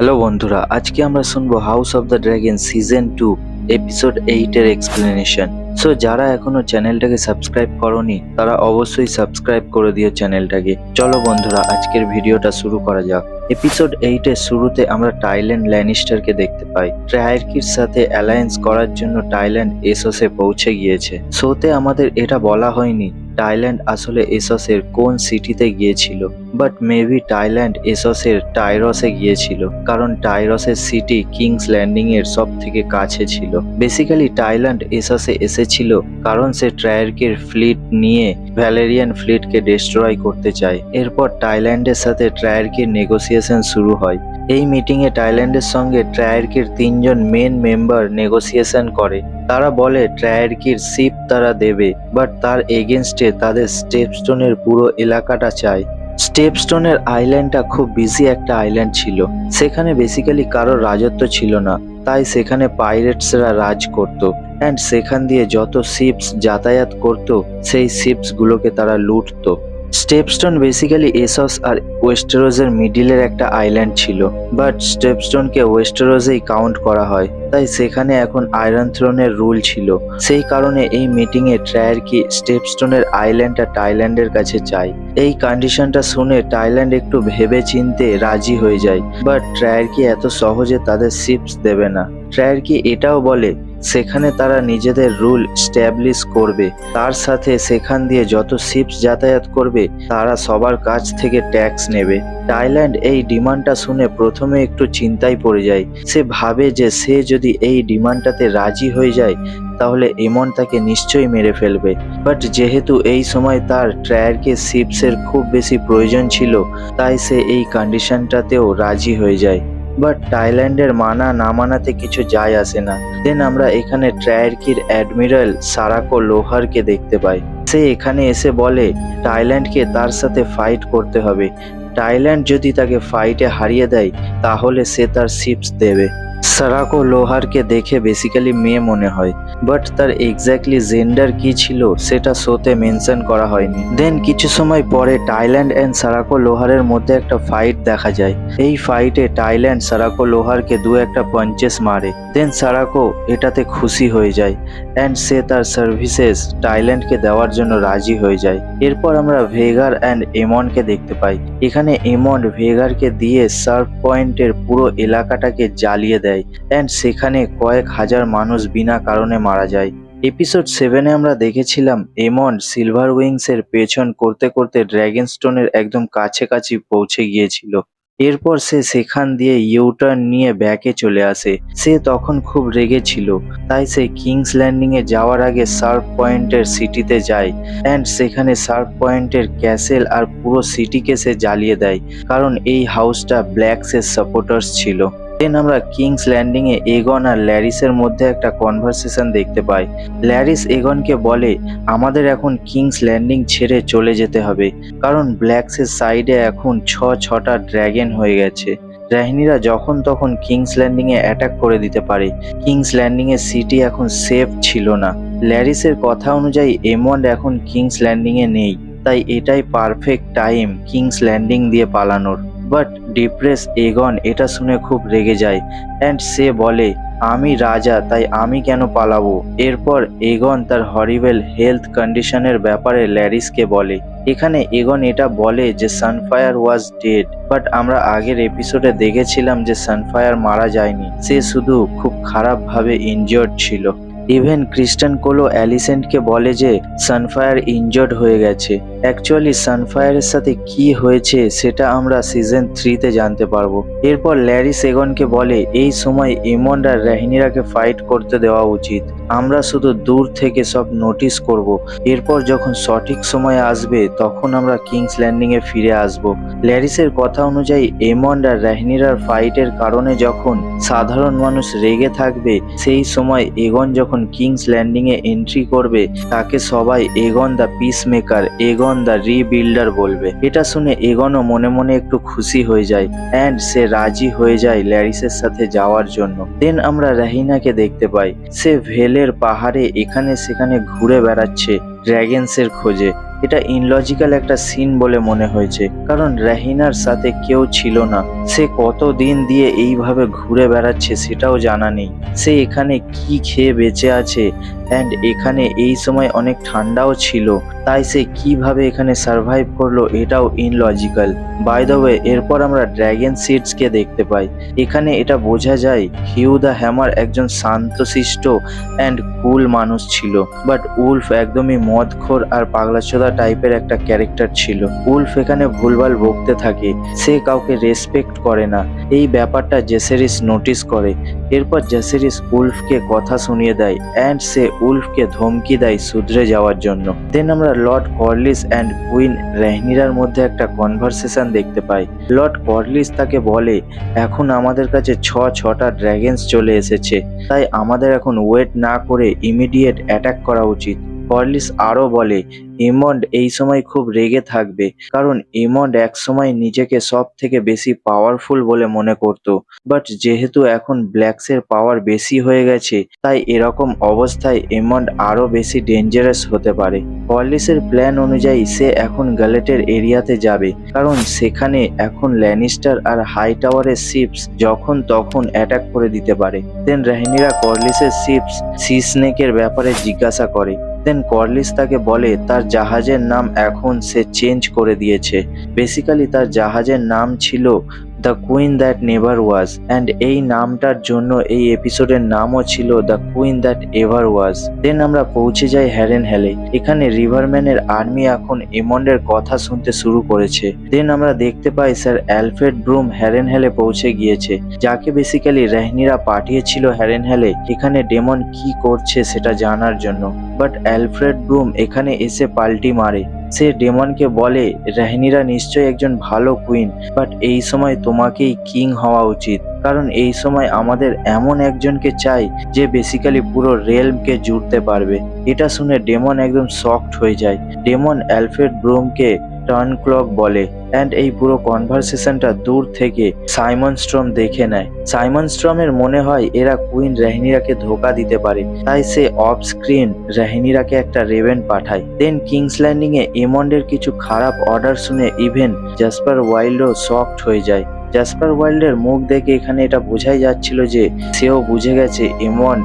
Hello বন্ধুরা, আজকে আমরা শুনবো house of the dragon season 2 episode 8 এর এক্সপ্লেনেশন। সো যারা এখনো চ্যানেলটাকে সাবস্ক্রাইব করোনি তারা অবশ্যই সাবস্ক্রাইব করে দিও চ্যানেলটাকে। চলো বন্ধুরা, আজকের ভিডিওটা শুরু করা যাক। এপিসোড 8 এর শুরুতে আমরা টাইল্যান্ড ল্যানিস্টারকে দেখতে পাই। ট্রায়ার্কির সাথে অ্যালায়েন্স করার জন্য টাইল্যান্ড এসোসে পৌঁছে গিয়েছে। শোতে আমাদের এটা বলা হয়নি টাইল্যান্ড আসলে এসোসের কোন সিটিতে গিয়েছিল, বাট মেবি টাইল্যান্ড এসোসের টাইরসে গিয়েছিল, কারণ টাইরসের সিটি কিংস ল্যান্ডিং এর সব থেকে কাছে ছিল। বেসিক্যালি টাইল্যান্ড এসোসে এসেছিল কারণ সে ট্রায়ার্কির ফ্লিট নিয়ে ভ্যালেরিয়ান ফ্লিটকে ডিস্ট্রয় করতে চায়। এরপর টাইল্যান্ডের সাথে ট্রায়ার্কির নেগোসিয়েশন শুরু হয়। এই মিটিংয়ে টাইল্যান্ডের সঙ্গে ট্রায়ার্কির 3জন মেন মেম্বার নেগোসিয়েশন করে। তারা বলে ট্রায়ার্কির শিপ তারা দেবে, বাট তার এগেনস্টে তাদের স্টেপস্টোনের পুরো এলাকাটা চায়। স্টেপস্টোনের আইল্যান্ডটা খুব বিজি একটা আইল্যান্ড ছিল। সেখানে বেসিক্যালি কারোর রাজত্ব ছিল না, তাই সেখানে পাইরেটসরা রাজ করত অ্যান্ড সেখান দিয়ে যত শিপস যাতায়াত করত সেই শিপস গুলোকে তারা লুটতো। স্টেপস্টোন বেসিক্যালি এসস আর ওয়েস্টেরোজের মিডিলের একটা আইল্যান্ড ছিল, বাট স্টেপস্টোনকে ওয়েস্টেরোজেই কাউন্ট করা হয়, তাই সেখানে এখন আয়রন থ্রোনের রুল ছিল। সেই কারণে এই মিটিংয়ে ট্রায়ার্কি স্টেপস্টোনের আইল্যান্ডটা টাইল্যান্ডের কাছে চায়। এই কন্ডিশনটা শুনে টাইল্যান্ড একটু ভেবে চিনতে রাজি হয়ে যায়, বাট ট্রায়ার্কি এত সহজে তাদের শিপস দেবে না। ট্রায়ার্কি এটাও বলে সেখানে তারা নিজেদের রুল স্ট্যাবলিশ করবে, তার সাথে সেখান দিয়ে যত শিপস যাতায়াত করবে তারা সবার কাছ থেকে ট্যাক্স নেবে। টাইল্যান্ড এই ডিমান্ডটা শুনে প্রথমে একটু চিন্তায় পড়ে যায়। সে ভাবে যে সে যদি এই ডিমান্ডটাতে রাজি হয়ে যায় তাহলে এমন তাকে নিশ্চয়ই মেরে ফেলবে, বাট যেহেতু এই সময় তার ট্রায়ার্কে শিপসের খুব বেশি প্রয়োজন ছিল তাই সে এই কন্ডিশনটাতেও রাজি হয়ে যায়। বাট টাইল্যান্ডের মানা না মানাতে কিছু যায় আসে না। দেন আমরা এখানে ট্রায়ার্কির অ্যাডমিরাল সারাকো লোহারকে দেখতে পাই। সে এখানে এসে বলে টাইল্যান্ডকে তার সাথে ফাইট করতে হবে। টাইল্যান্ড যদি তাকে ফাইটে হারিয়ে দেয় তাহলে সে তার শিপস দেবে। সারাকো লোহারকে দেখে বেসিক্যালি মেয়ে মনে হয়, বাট তার এক্স্যাক্টলি জেন্ডার কি ছিল সেটা শোতে মেনশন করা হয়নি। দেন কিছু সময় পরে টাইল্যান্ড এন্ড সারাকো লোহারের মধ্যে একটা ফাইট দেখা যায়। এই ফাইটে টাইল্যান্ড সারাকো লোহারকে একটা পাঞ্চেস মারে। দেন সারাকো এটাতে খুশি হয়ে যায় অ্যান্ড সে তার সার্ভিসেস টাইল্যান্ডকে দেওয়ার জন্য রাজি হয়ে যায়। এরপর আমরা ভেগার অ্যান্ড এমনকে দেখতে পাই। এখানে এমন ভেগারকে দিয়ে সার্ভ পয়েন্টের পুরো এলাকাটাকে জ্বালিয়ে দেয় অ্যান্ড সেখানে কয়েক হাজার মানুষ বিনা কারণে মারা যায়। এপিসোড 7-এ আমরা দেখেছিলাম এমন সিলভার উইংস এর পেছন করতে করতে ড্র্যাগনস্টোনের একদম কাছাকাছি পৌঁছে গিয়েছিল। এরপর সে সেখান দিয়ে ইউটার্ন নিয়ে ব্যাকে চলে আসে। সে তখন খুব রেগে ছিল, তাই সে কিংস ল্যান্ডিং এ যাওয়ার আগে সার্ভ পয়েন্টের সিটিতে যায় অ্যান্ড সেখানে সার্ভ পয়েন্টের ক্যাসেল আর পুরো সিটিকে সে জ্বালিয়ে দেয়, কারণ এই হাউসটা ব্ল্যাকসের সাপোর্টার্স ছিল। দেন আমরা কিংস ল্যান্ডিং এ এগন আর ল্যারিসের মধ্যে একটা কনভারসেশন দেখতে পাই। ল্যারিস এগনকে বলে আমাদের এখন কিংস ল্যান্ডিং ছেড়ে চলে যেতে হবে, কারণ ব্ল্যাকসের সাইডে এখন 6টা ড্র্যাগন হয়ে গেছে। রাহিনীরা যখন তখন কিংস ল্যান্ডিং এ অ্যাটাক করে দিতে পারে। কিংস ল্যান্ডিং এর সিটি এখন সেফ ছিল না। ল্যারিসের কথা অনুযায়ী এমন্ড এখন কিংস ল্যান্ডিং এ নেই, তাই এটাই পারফেক্ট টাইম কিংস ল্যান্ডিং দিয়ে পালানোর। বাট ডিপ্রেস এগন এটা শুনে খুব রেগে যায় অ্যান্ড সে বলে আমি রাজা, তাই আমি কেন পালাবো। এরপর এগন তার হরিবেল হেলথ কন্ডিশনের ব্যাপারে ল্যারিসকে বলে। এখানে এগন এটা বলে যে সানফায়ার ওয়াজ ডেড, বাট আমরা আগের এপিসোডে দেখেছিলাম যে সানফায়ার মারা যায়নি, সে শুধু খুব খারাপ ভাবে ইনজিওর্ড ছিল। ইভেন ক্রিস্টান কোলো অ্যালিসেন্টকে বলে যে সানফায়ার ইনজর্ড হয়ে গেছে। অ্যাকচুয়ালি সানফায়ারের সাথে কি হয়েছে সেটা আমরা সিজন 3-তে জানতে পারবো। এরপর ল্যারিস এগনকে বলে এই সময় এমন্ড আর রাহিনীরাকে ফাইট করতে দেওয়া উচিত, আমরা শুধু দূর থেকে সব নোটিস করব। এরপর যখন সঠিক সময় আসবে তখন আমরা কিংস ল্যান্ডিং এ ফিরে আসব। ল্যারিসের কথা অনুযায়ী এমন্ড আর রাহিনীরার ফাইটের কারণে যখন সাধারণ মানুষ রেগে থাকবে সেই সময় এগন যখন কিংস ল্যান্ডিং এ এন্ট্রি করবে তাকে সবাই এগন দ্য পিস মেকার, এগন দ্য রিবিল্ডার বলবে। এটা শুনে এগনও মনে মনে একটু খুশি হয়ে যায় অ্যান্ড সে রাজি হয়ে যায় ল্যারিসের সাথে যাওয়ার জন্য। দেন আমরা রাহিনাকে দেখতে পাই। সে ভেলের পাহাড়ে এখানে সেখানে ঘুরে বেড়াচ্ছে ড্র্যাগনসের খোঁজে। এটা ইনলজিক্যাল একটা সিন বলে মনে হয়েছে, কারণ রেহিনার সাথে কেউ ছিল না। সে কত দিন দিয়ে এইভাবে ঘুরে বেড়াচ্ছে সেটাও জানা নেই। সে এখানে কি খেয়ে বেঁচে আছে, অ্যান্ড এখানে এই সময় অনেক ঠান্ডাও ছিল, তাই সে কিভাবে এখানে সার্ভাইভ করলো এটাও ইনলজিক্যাল। বাই দ্য ওয়ে, এরপর আমরা ড্র্যাগন সিডসকে দেখতে পাই। এখানে এটা বোঝা যায় হিউ দ্য হ্যামার একজন শান্তশিষ্ট অ্যান্ড কুল মানুষ ছিল, বাট উলফ একদমই মদখোর আর পাগলাচোদা টাইপের একটা ক্যারেক্টার ছিল। উলফ এখানে ভুলভাল বকতে থাকে, সে কাউকে রেসপেক্ট করে না। এই ব্যাপারটা জেসেরিস নোটিস করে। এরপর জেসেরিস উলফকে কথা শুনিয়ে দেয় অ্যান্ড সে উলফকে ধমকি দেয় শুধরে যাওয়ার জন্য। দেন আমরা লর্ড কর্লিস অ্যান্ড কুইন রেহনিরার মধ্যে একটা কনভারসেশন দেখতে পাই। লর্ড কর্লিস তাকে বলে, এখন আমাদের কাছে ছটা ড্র্যাগনস চলে এসেছে, তাই আমাদের এখন ওয়েট না করে ইমিডিয়েট অ্যাটাক করা উচিত। কর্লিস আরও বলে, এমন্ড এই সময় খুব রেগে থাকবে, কারণ এমন্ড এক সময় নিজেকে সব থেকে বেশি পাওয়ারফুল বলে মনে করত, বাট যেহেতু এখন ব্ল্যাকসের পাওয়ার বেশি হয়ে গেছে, তাই এরকম অবস্থায় এমন্ড আরো বেশি ডেঞ্জারাস হতে পারে। কর্লিসের প্ল্যান অনুযায়ী সে এখন গ্যালেটের এরিয়াতে যাবে, কারণ সেখানে এখন ল্যানিস্টার আর হাই টাওয়ারের শিপস যখন তখন অ্যাটাক করে দিতে পারে। দেন রেহনিরা কর্লিসের শিপস সি স্নেকের ব্যাপারে জিজ্ঞাসা করে। দেন কর্লিস তাকে বলে তার জাহাজের নাম এখন সে চেঞ্জ করে দিয়েছে। বেসিক্যালি তার জাহাজের নাম ছিল the queen that never was, and এই নামটার জন্য এই এপিসোডের নামও ছিল দ্য কুইন দ্যাট এভার ওয়াজ। দেন আমরা পৌঁছে যাই হ্যারেনহ্যালে। এখানে রিভারম্যানের আর্মি এখন এমন্ডের কথা শুনতে শুরু করেছে। দেন আমরা দেখতে পাই স্যার অ্যালফ্রেড ব্রুম হ্যারেনহ্যালে পৌঁছে গিয়েছে, যাকে বেসিক্যালি রেহনিরা পাঠিয়েছিল হ্যারেনহ্যালে এখানে ডেমন কি করছে সেটা জানার জন্য। বাট অ্যালফ্রেড ব্রুম এখানে এসে পাল্টি মারে। সে ডেমনকে বলে, রেহনিরা নিশ্চয়ই একজন ভালো কুইন, বাট এই সময় তোমাকেই কিং হওয়া উচিত, কারণ এই সময় আমাদের এমন একজনকে চাই যে বেসিক্যালি পুরো রেলমকে জুড়তে পারবে। এটা শুনে ডেমন একদম শকড হয়ে যায়। ডেমন অ্যালফ্রেড ব্রুমকে টার্ন ক্লক বলে, অ্যান্ড এই পুরো কনভারসেশনটা দূর থেকে সাইমন স্ট্রম দেখে নেয়। সাইমন স্ট্রমের মনে হয় এরা কুইন রেহনিরাকে ধোকা দিতে পারে, তাই সে অফ স্ক্রিন রেহনিরাকে একটা রেভেন পাঠায়। দেন কিংস ল্যান্ডিং এ এমন্ডের কিছু খারাপ অর্ডার শুনে ইভেন জাসপার ওয়াইল্ডও শকড হয়ে যায়। জাসপার ওয়াইল্ডের মুখ দেখে এখানে এটা বোঝাই যাচ্ছিল যে সেও বুঝে গেছে এমন্ড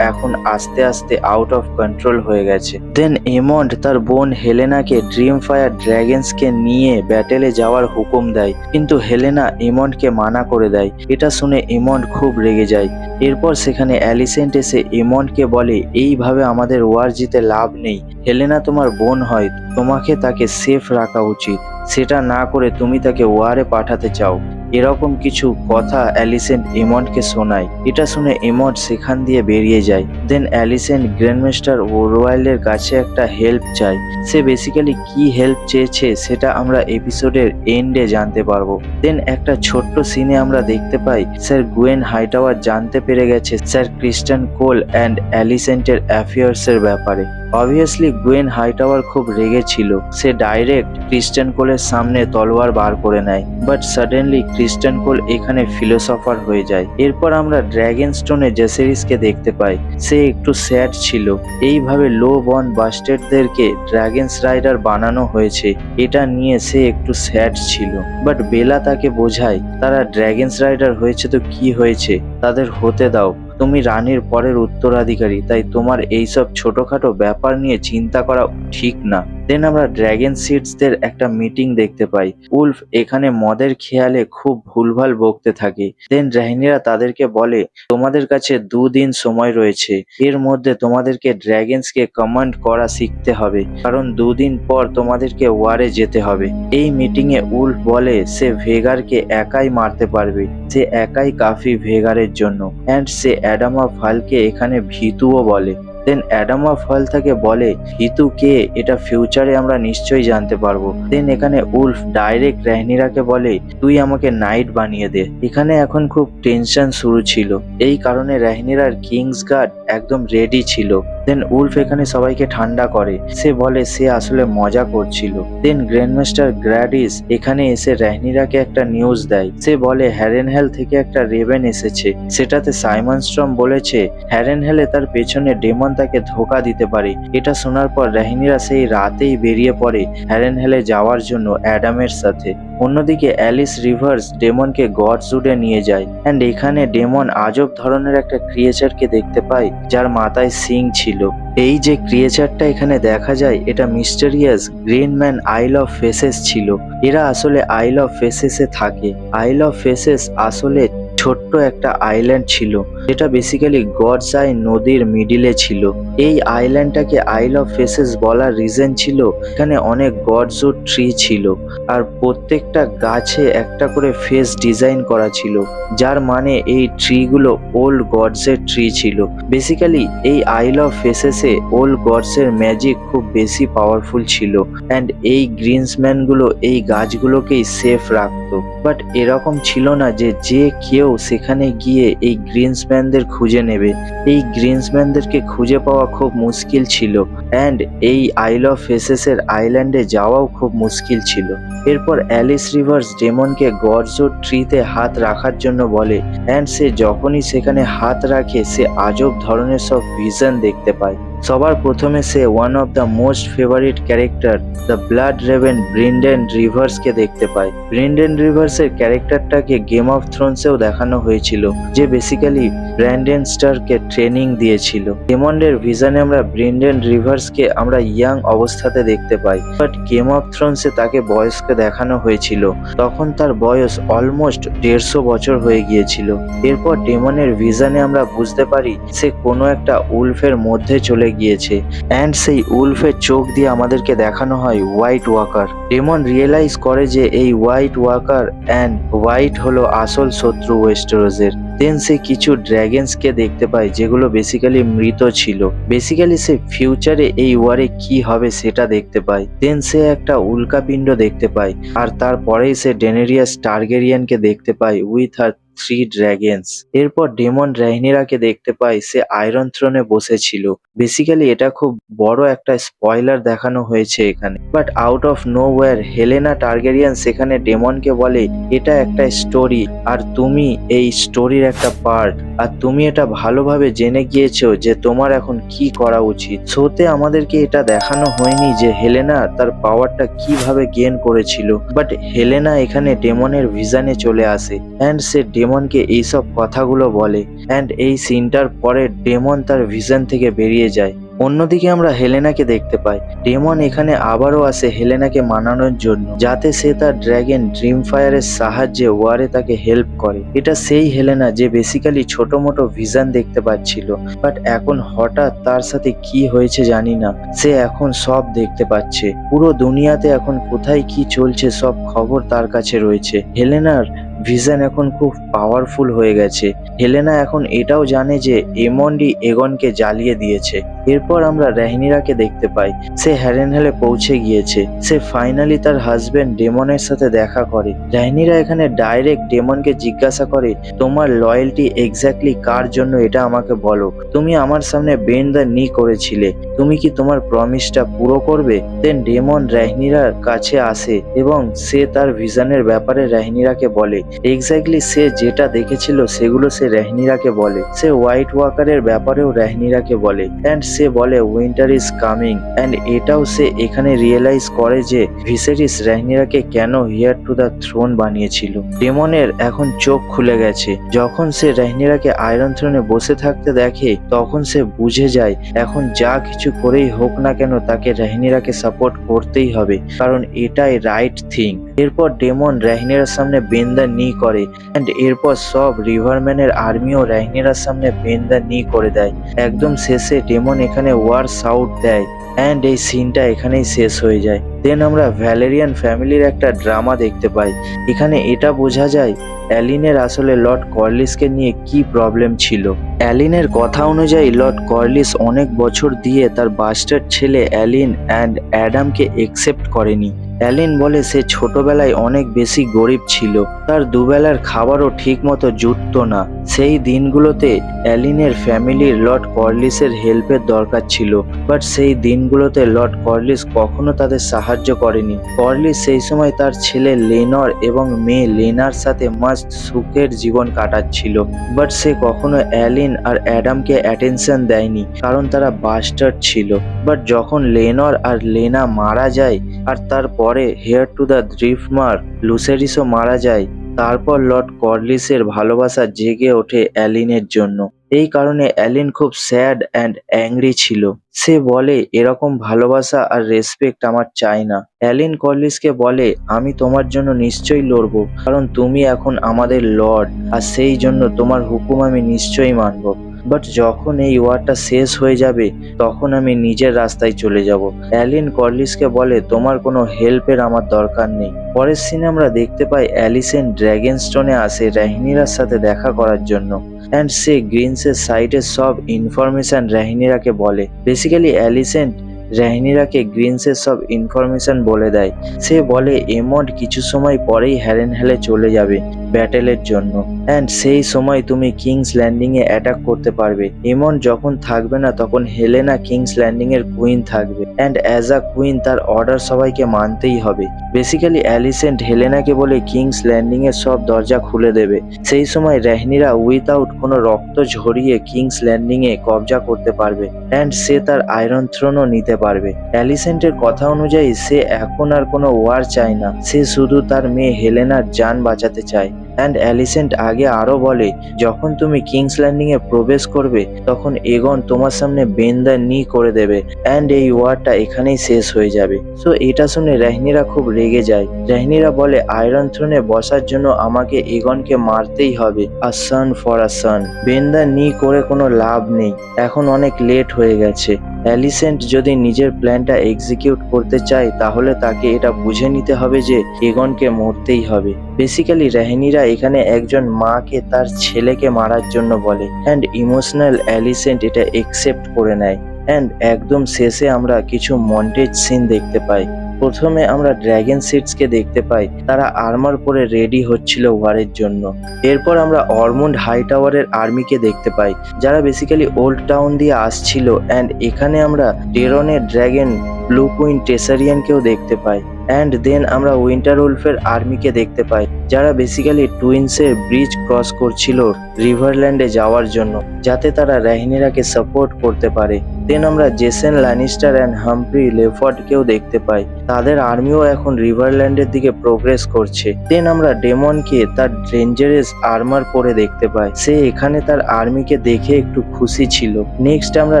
এখন আস্তে আস্তে আউট অফ কন্ট্রোল হয়ে গেছে। দেন এমন্ড তার বোন হেলেনাকে ড্রিম ফায়ার ড্র্যাগনসকে নিয়ে ব্যাটেলে যাওয়ার হুকুম দেয়, কিন্তু হেলেনা এমন্ডকে মানা করে দেয়। এটা শুনে এমন্ড খুব রেগে যায়। এরপর সেখানে অ্যালিসেন্ট এসে এমন্ডকে বলে, এইভাবে আমাদের ওয়ার জিতে লাভ নেই। হেলেনা তোমার বোন হয়, তোমাকে তাকে সেফ রাখা উচিত, সেটা না করে তুমি তাকে ওয়ারে পাঠাতে চাও। এরকম কিছু কথা অ্যালিসেন্ট এমন্ডকে শোনায়। এটা শুনে এমন্ড সেখান দিয়ে বেরিয়ে যায়। দেন অ্যালিসেন্ট গ্র্যান্ডমাস্টার ওরওয়াইল্ডের কাছে একটা হেল্প চায়। সে বেসিক্যালি কি হেল্প চেয়েছে সেটা আমরা এপিসোডের এন্ডে জানতে পারবো। দেন একটা ছোট্ট সিনে আমরা দেখতে পাই স্যার গুয়েন হাইটাওয়ার জানতে পেরে গেছে স্যার ক্রিস্টান কোল অ্যান্ড অ্যালিসেন্টের অ্যাফেয়ার্সের ব্যাপারে। অবভিয়াসলি গুয়েন হাইটাওয়ার খুব রেগে ছিল। সে ডাইরেক্ট ক্রিস্টান কোলের সামনে তলোয়ার বার করে নেয়, বাট সাডেনলি ক্রিস্টান কোল এখানে ফিলোসফার হয়ে যায়। এরপর আমরা ড্র্যাগন স্টোনে জেসেরিসকে দেখতে পাই। সে একটু স্যাড ছিল। এইভাবে লো বর্ন বাস্টেডদেরকে ড্র্যাগনস রাইডার বানানো হয়েছে, এটা নিয়ে সে একটু স্যাড ছিল। বাট বেলা তাকে বোঝায় তারা ড্র্যাগনস রাইডার হয়েছে তো কি হয়েছে, তাদের হতে দাও, তুমি রানীর পরের উত্তরাধিকারী, তাই তোমার এইসব ছোটখাটো ব্যাপার নিয়ে চিন্তা করা ঠিক না। দেন আমরা ড্র্যাগন সিডসদের একটা মিটিং দেখতে পাই। উলফ এখানে মদের খেয়ালে খুব ভুলভাল বকতে থাকে। দেন রেহনিরা তাদেরকে বলে, তোমাদের কাছে 2 দিন সময় রয়েছে, এর মধ্যে তোমাদেরকে ড্র্যাগনসকে কমান্ড করা শিখতে হবে, কারণ 2 দিন পর তোমাদেরকে ওয়ারে যেতে হবে। এই মিটিং এ উলফ বলে সে ভেগারকে একাই মারতে পারবে, সে একাই কাফি ভেগারের জন্য, অ্যান্ড সে অ্যাডামা ফালকে এখানে ভীতুও বলে। দেন অ্যাডামা ফাল তাকে বলে, ভীতু কে এটা ফিউচারে আমরা নিশ্চয়ই জানতে পারবো। দেন এখানে উলফ ডাইরেক্ট রেহনিরাকে বলে, তুই আমাকে নাইট বানিয়ে দে। এখানে এখন খুব টেনশন শুরু ছিল, এই কারণে রেহনিরার কিংস গার্ড একদম রেডি ছিল। দেন উলফ এখানে সবাইকে ঠান্ডা করে, সে বলে সে আসলে মজা করছিল। দেন গ্র্যান্ডমাস্টার গ্র্যাডিস এখানে এসে রেহনিরাকে একটা নিউজ দেয়, সে বলে হ্যারেনহেল থেকে একটা রেভেন এসেছে, সেটাতে সাইমন স্ট্রম বলেছে হ্যারেনহেলে তার পেছনে ডেমন তাকে ধোকা দিতে পারে। এটা শোনার পর রেহনিরা সেই রাতেই বেরিয়ে পড়ে হ্যারেনহেলে যাওয়ার জন্য অ্যাডামের সাথে। অন্যদিকে অ্যালিস রিভার্স ডেমনকে গডসউডে নিয়ে যায় অ্যান্ড এখানে ডেমন আজব ধরনের একটা ক্রিয়েচারকে দেখতে পায় যার মাথায় সিং ছিল। এই যে ক্রিয়েচারটা এখানে দেখা যায় এটা মিস্টেরিয়াস গ্রিন ম্যান আইল অফ ফেসেস ছিল। এরা আসলে আইল অফ ফেসেসে থাকে। আইল অফ ফেসেস আসলে ছোট্ট একটা আইল্যান্ড ছিল যেটা বেসিক্যালি গডস আই নদীর মিডিলে ছিল। এই আইল্যান্ডটাকে আইল অফ ফেসেস বলার রিজন ছিল এখানে অনেক গডসউড ট্রি ছিল আর প্রত্যেকটা গাছে একটা করে ফেস ডিজাইন করা ছিল, যার মানে এই ট্রিগুলো ওল্ড গডসের ট্রি ছিল। বেসিক্যালি এই আইল অফ ফেসেসে ওল্ড গডসের ম্যাজিক খুব বেশি পাওয়ারফুল ছিল অ্যান্ড এই গ্রিনসম্যানগুলো এই গাছগুলোকেই সেফ রাখতো। বাট এরকম ছিল না যে কেউ সেখানে গিয়ে এই গ্রিনসম্যানদের খুঁজে নেবে। এই গ্রিনসম্যানদেরকে খুঁজে পাওয়া খুব মুশকিল ছিল অ্যান্ড এই আইল অফ ফেসেসের আইল্যান্ডে যাওয়াও খুব মুশকিল ছিল। এরপর অ্যালিস রিভার্স ডেমনকে গডসউড ট্রিতে হাত রাখার জন্য বলে অ্যান্ড সে যখনই সেখানে হাত রাখে সে আজব ধরনের সব ভিশন দেখতে পায়। সবার প্রথমে সে one of the most favourite character the Blood Raven Brynden রিভার্সকে দেখতে পায়। ব্রেন্ডন রিভার্সের ক্যারেক্টারটাকে গেম অফ থ্রোনসেও দেখানো হয়েছিল, যে বেসিক্যালি ব্র্যান্ডন স্টারকে ট্রেনিং দিয়েছিল। ডেমনের ভিশনে আমরা ব্রেন্ডন রিভার্সকে আমরা ইয়াং অবস্থাতে দেখতে পাই, বাট গেম অফ থ্রোনসে তাকে বয়স্ক দেখানো হয়েছিল, তখন তার বয়স অলমোস্ট 150 বছর হয়ে গিয়েছিল। এরপর ডেমনের ভিশনে আমরা বুঝতে পারি সে কোনো একটা উলফের মধ্যে চলে গিয়েছে অ্যান্ড সেই উলফের চোখ দিয়ে আমাদেরকে দেখানো হয় হোয়াইট ওয়াকার। ডেমন রিয়েলাইজ করে যে এই হোয়াইট ওয়াকার অ্যান্ড হোয়াইট হলো আসল শত্রু ওয়েস্টেরোসের। দেন সে কিছু ড্র্যাগনসকে দেখতে পায় যেগুলো বেসিক্যালি মৃত ছিল। বেসিক্যালি সে ফিউচারে এই ওয়ারে কি হবে সেটা দেখতে পায়। দেন সে একটা উল্কাপিণ্ড দেখতে পায় আর তারপরেই সে ডেনেরিয়াস টার্গেরিয়ানকে দেখতে পায় উইথ হার 3 ড্র্যাগনস। এরপর ডেমন রেহনিরাকে দেখতে পায় সে আয়রন থ্রোনে বসেছিল। বেসিক্যালি এটা খুব বড় একটা স্পয়লার দেখানো হয়েছে এখানে, but out of nowhere Helena Targaryen সেখানে ডেমনকে বলে এটা একটা স্টোরি আর তুমি এই স্টোরির একটা পার্ট, আর তুমি এটা ভালোভাবে জেনে গিয়েছো যে তোমার এখন কি করা উচিত। শোতে আমাদেরকে এটা দেখানো হয়নি যে হেলেনা তার পাওয়ারটা কিভাবে গেইন করেছিল, বাট হেলেনা এখানে ডেমনের ভিশনে চলে আসে অ্যান্ড সে ডেমনকে এইসব কথাগুলো বলে অ্যান্ড এই সিনটার পরে ডেমন তার ভিশন থেকে বেরিয়ে যায়। অন্যদিকে আমরা হেলেনাকে দেখতে পাই। ডেমন এখানে আবারও আসে হেলেনাকে মানানোর জন্য, যাতে সে তার ড্র্যাগন ড্রিমফায়ারের সাহায্যে ওয়ারে তাকে হেল্প করে। এটা সেই হেলেনা যে বেসিক্যালি ছোট মোটো ভিশন দেখতে পাচ্ছিল, বাট এখন হঠাৎ তার সাথে কি হয়েছে জানি না, সে এখন সব দেখতে পাচ্ছে। পুরো দুনিয়াতে এখন কোথায় কি চলছে সব খবর তার কাছে রয়েছে। হেলেনার ভিশন এখন খুব পাওয়ারফুল হয়ে গেছে। হেলেনা এখন এটাও জানে যে এমন্ডি এগনকে জ্বালিয়ে দিয়েছে। এরপর আমরা রেহনিরাকে দেখতে পাই, সে হ্যারেনহেলে পৌঁছে গিয়েছে। সে ফাইনালি তার হাজবেন্ড ডেমনের সাথে দেখা করে। রেহনিরা এখানে ডাইরেক্ট ডেমনকে জিজ্ঞাসা করে তোমার লয়্যালটি এক্স্যাক্টলি কার জন্য এটা আমাকে বলো। তুমি আমার সামনে বেন্ড দ্য নি করেছিলে, তুমি কি তোমার প্রমিসটা পুরো করবে? দেন ডেমন রেহনিরার কাছে আসে এবং সে তার ভিশনের ব্যাপারে রেহনিরাকে বলে। এক্স্যাক্টলি সে যেটা দেখেছিল সেগুলো সে রেহনিরাকে বলে। সে হোয়াইট ওয়াকারের ব্যাপারেও রেহনিরাকে বলে অ্যান্ড সে বলে উইন্টার ইজ কামিং অ্যান্ড এটাও সে এখানে রিয়েলাইজ করে যে ভিসেরিস রেহনিরাকে কেন হিয়ার টু দ্য থ্রোন বানিয়েছিল। ডেমনের এখন চোখ খুলে গেছে। যখন সে রেহনিরাকে আয়রন থ্রোনে বসে থাকতে দেখে তখন সে বুঝে যায় এখন যা কিছু করেই হোক না কেন তাকে রেহনিরাকে সাপোর্ট করতেই হবে, কারণ এটাই রাইট থিং। এরপর ডেমন রেহনিরার সামনে বেন্ড দ্য নি করে অ্যান্ড এরপর সব রিভারম্যানের আর্মিও রেহনিরার সামনে বেন্ড দ্য নি করে দেয়। একদম শেষে ডেমন এখানে ওয়ার শাউট দেয় অ্যান্ড এই সিনটা এখানেই শেষ হয়ে যায়। দেন আমরা ভ্যালেরিয়ান ফ্যামিলির একটা ড্রামা দেখতে পাই। এখানে এটা বোঝা যায় অ্যালিনের আসলে লর্ড কর্লিসকে নিয়ে কি প্রবলেম ছিল। অ্যালিনের কথা অনুযায়ী লর্ড কর্লিস অনেক বছর দিয়ে তার বাস্টার্ড ছেলে অ্যালিন অ্যান্ড অ্যাডামকে একসেপ্ট করেনি। অ্যালিন বলে সে ছোটবেলায় অনেক বেশি গরিব ছিল, তার দুবেলার খাবারও ঠিক মতো জুটতো না। সেই দিনগুলোতে অ্যালিনের ফ্যামিলির লর্ড কর্লিসের হেল্পের দরকার ছিল, বাট সেই দিনগুলোতে লর্ড কর্লিস কখনো তাদের সাহায্য করেনি। কর্লিস সেই সময় তার ছেলে লেনর এবং মেয়ে লেনার সাথে মাস্ট সুখের জীবন কাটাচ্ছিল, বাট সে কখনো অ্যালিন আর অ্যাডামকে অ্যাটেনশন দেয়নি, কারণ তারা বাস্টার্ড ছিল। বাট যখন লেনর আর লেনা মারা যায় আর তারপরে হেয়ার টু দ্য ড্রিফমার লুসেরিসও মারা যায়, তারপর লর্ড কর্লিসের ভালোবাসা জেগে ওঠে অ্যালিনের জন্য। এই কারণে অ্যালিন খুব স্যাড অ্যান্ড অ্যাংরি ছিল। সে বলে এরকম ভালোবাসা আর রেসপেক্ট আমার চাই না। অ্যালিন কর্লিসকে বলে আমি তোমার জন্য নিশ্চয়ই লড়বো, কারণ তুমি এখন আমাদের লর্ড, আর সেই জন্য তোমার হুকুম আমি নিশ্চয়ই মানবো। বাট যখন এই ওয়ারটা শেষ হয়ে যাবে তখন আমি নিজের রাস্তায় চলে যাব। অ্যালিন কর্লিসকে বলে তোমার কোনো হেল্পের আমার দরকার নেই। পরের সিনে আমরা দেখতে পাই অ্যালিসেন্ট ড্র্যাগনস্টোনে আসে রাহিনীরার সাথে দেখা করার জন্য, অ্যান্ড সে গ্রিনসের সাইডের সব ইনফরমেশন রাহিনীরাকে বলে। বেসিক্যালি অ্যালিসেন্ট রাহিনীরাকে গ্রিনসের সব ইনফরমেশন বলে দেয়। সে বলে এমন্ড কিছু সময় পরেই হ্যারেনহ্যালে চলে যাবে ব্যাটেলের জন্য, অ্যান্ড সেই সময় তুমি কিংস ল্যান্ডিং এ অ্যাটাক করতে পারবে। এমন্ড যখন থাকবে না তখন হেলেনা কিংস ল্যান্ডিং এর কুইন থাকবে, অ্যান্ড অ্যাজ আ কুইন তার অর্ডার সবাইকে মানতেই হবে। বেসিক্যালি অ্যালিসেন্ট হেলেনাকে বলে কিংস ল্যান্ডিং এর সব দরজা খুলে দেবে। সেই সময় রাহিনীরা উইথাউট কোনো রক্ত ঝরিয়ে কিংস ল্যান্ডিং এ কবজা করতে পারবে, অ্যান্ড সে তার আয়রন থ্রোনও নিতে পারবে। অ্যালিসেন্টের কথা অনুযায়ী সে এখন আর কোনো ওয়ার চায় না, সে শুধু তার মেয়ে হেলেনার জান বাঁচাতে চায়। অ্যান্ড অ্যালিসেন্ট আগে আরো বলে যখন তুমি কিংস ল্যান্ডিং এ প্রবেশ করবে তখন এগন তোমার সামনে বেন্ড দ্য নি করে দেবে, অ্যান্ড এই ওয়ারটা এখানেই শেষ হয়ে যাবে। সো এটা শুনে রাহিনীরা খুব রেগে যায়। রাহিনীরা বলে আয়রন থ্রোনে বসার জন্য আমাকে এগনকে মারতেই হবে, a son for a son. Bend the knee করে কোনো লাভ নেই, এখন অনেক লেট হয়ে গেছে। অ্যালিসেন্ট যদি নিজের প্ল্যানটা এক্সিকিউট করতে চায় তাহলে তাকে এটা বুঝে নিতে হবে যে এগনকে মরতেই হবে। বেসিক্যালি রাহিনীরা এখানে একজন মাকে তার ছেলেকে মারার জন্য বলে, অ্যান্ড ইমোশনাল অ্যালিসেন্ট এটা একসেপ্ট করে নেয়। অ্যান্ড একদম শেষে আমরা কিছু মন্টেজ সিন দেখতে পাই। প্রথমে আমরা ড্র্যাগন সিডসকে দেখতে পাই, তারা আর্মার পরে রেডি হচ্ছিল ওয়ারের জন্য। এরপর আমরা অরমুন্ড হাই টাওয়ারের আর্মিকে দেখতে পাই, যারা বেসিক্যালি ওল্ড টাউন দিয়ে আসছিল। অ্যান্ড এখানে আমরা টেরনের ড্র্যাগন ব্লু কুইন টেসারিয়ানকেও দেখতে পাই। অ্যান্ড দেন আমরা উইন্টার উলফের আর্মিকে দেখতে পাই, যারা বেসিক্যালি টুইন্সের ব্রিজ ক্রস করছিল রিভারল্যান্ডে যাওয়ার জন্য, যাতে তারা রাহিনীরাকে সাপোর্ট করতে পারে। দেন আমরা জেসেন ল্যানিস্টার অ্যান্ড হাম্প্রি লেফর্ডকেও দেখতে পাই, তাদের আর্মিও এখন রিভারল্যান্ডের দিকে প্রোগ্রেস করছে। দেন আমরা ডেমনকে তার ডেঞ্জারাস আর্মার পরে দেখতে পাই, সে এখানে তার আর্মিকে দেখে একটু খুশি ছিল। নেক্সট আমরা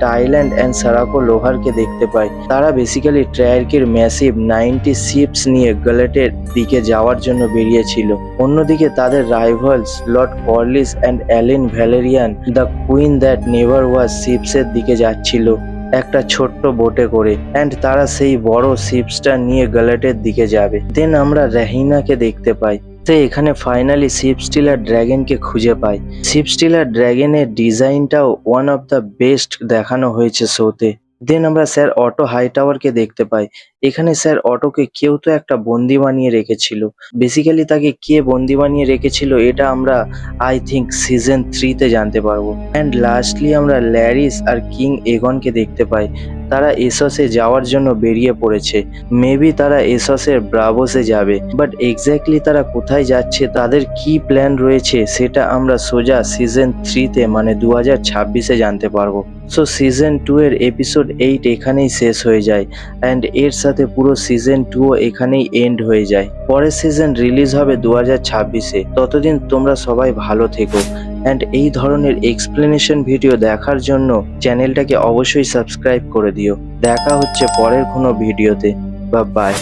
টাইল্যান্ড অ্যান্ড সারাকো লোহারকে দেখতে পাই, তারা বেসিক্যালি ট্রায়ার্কির ম্যাসিভ 90 শিপস নিয়ে গ্যালেটের দিকে যাওয়ার জন্য বেরিয়েছিল। অন্যদিকে তাদের rivals Lord Corlys and Alyn Velaryon the queen that never was শিপসের দিকে যাচ্ছিল একটা ছোট্ট বোটে করে, অ্যান্ড তারা সেই বড় শিপসটা নিয়ে গ্যালেটের দিকে যাবে। দেন আমরা রাহিনাকে দেখতে পাই, সে এখানে ফাইনালি শিপ স্টিলার ড্র্যাগনকে খুঁজে পায়। শিপ স্টিলার ড্র্যাগনের ডিজাইনটাও ওয়ান অফ দ্য বেস্ট দেখানো হয়েছে শোতে। দেন আমরা স্যার অটো হাই টাওয়ারকে দেখতে পাই, এখানে স্যার অটোকে কেউ তো একটা বন্দি বানিয়ে রেখেছিল। বেসিক্যালি তাকে কে বন্দি বানিয়ে রেখেছিল এটা আমরা আই থিঙ্ক সিজন 3-তে জানতে পারবো। অ্যান্ড লাস্টলি আমরা ল্যারিস আর কিং এগনকে দেখতে পাই, তারা এসসে যাওয়ার জন্য বেরিয়ে পড়েছে। মেবি তারা এসসের ব্রাভোসে যাবে, বাট এক্স্যাক্টলি তারা কোথায় যাচ্ছে, তাদের কি প্ল্যান রয়েছে সেটা আমরা সোজা সিজন 3-তে মানে 2026-এ জানতে পারবো। সো সিজন 2 এর এপিসোড 8 এখানেই শেষ হয়ে যায়, অ্যান্ড এর সাথে পুরো সিজন 2ও এখানেই এন্ড হয়ে যায়। পরের সিজন রিলিজ হবে 2026-এ। ততদিন তোমরা সবাই ভালো থেকো, অ্যান্ড এই ধরনের এক্সপ্লেনেশন ভিডিও দেখার জন্য চ্যানেলটাকে অবশ্যই সাবস্ক্রাইব করে দিও। দেখা হচ্ছে পরের কোনো ভিডিওতে। বাই।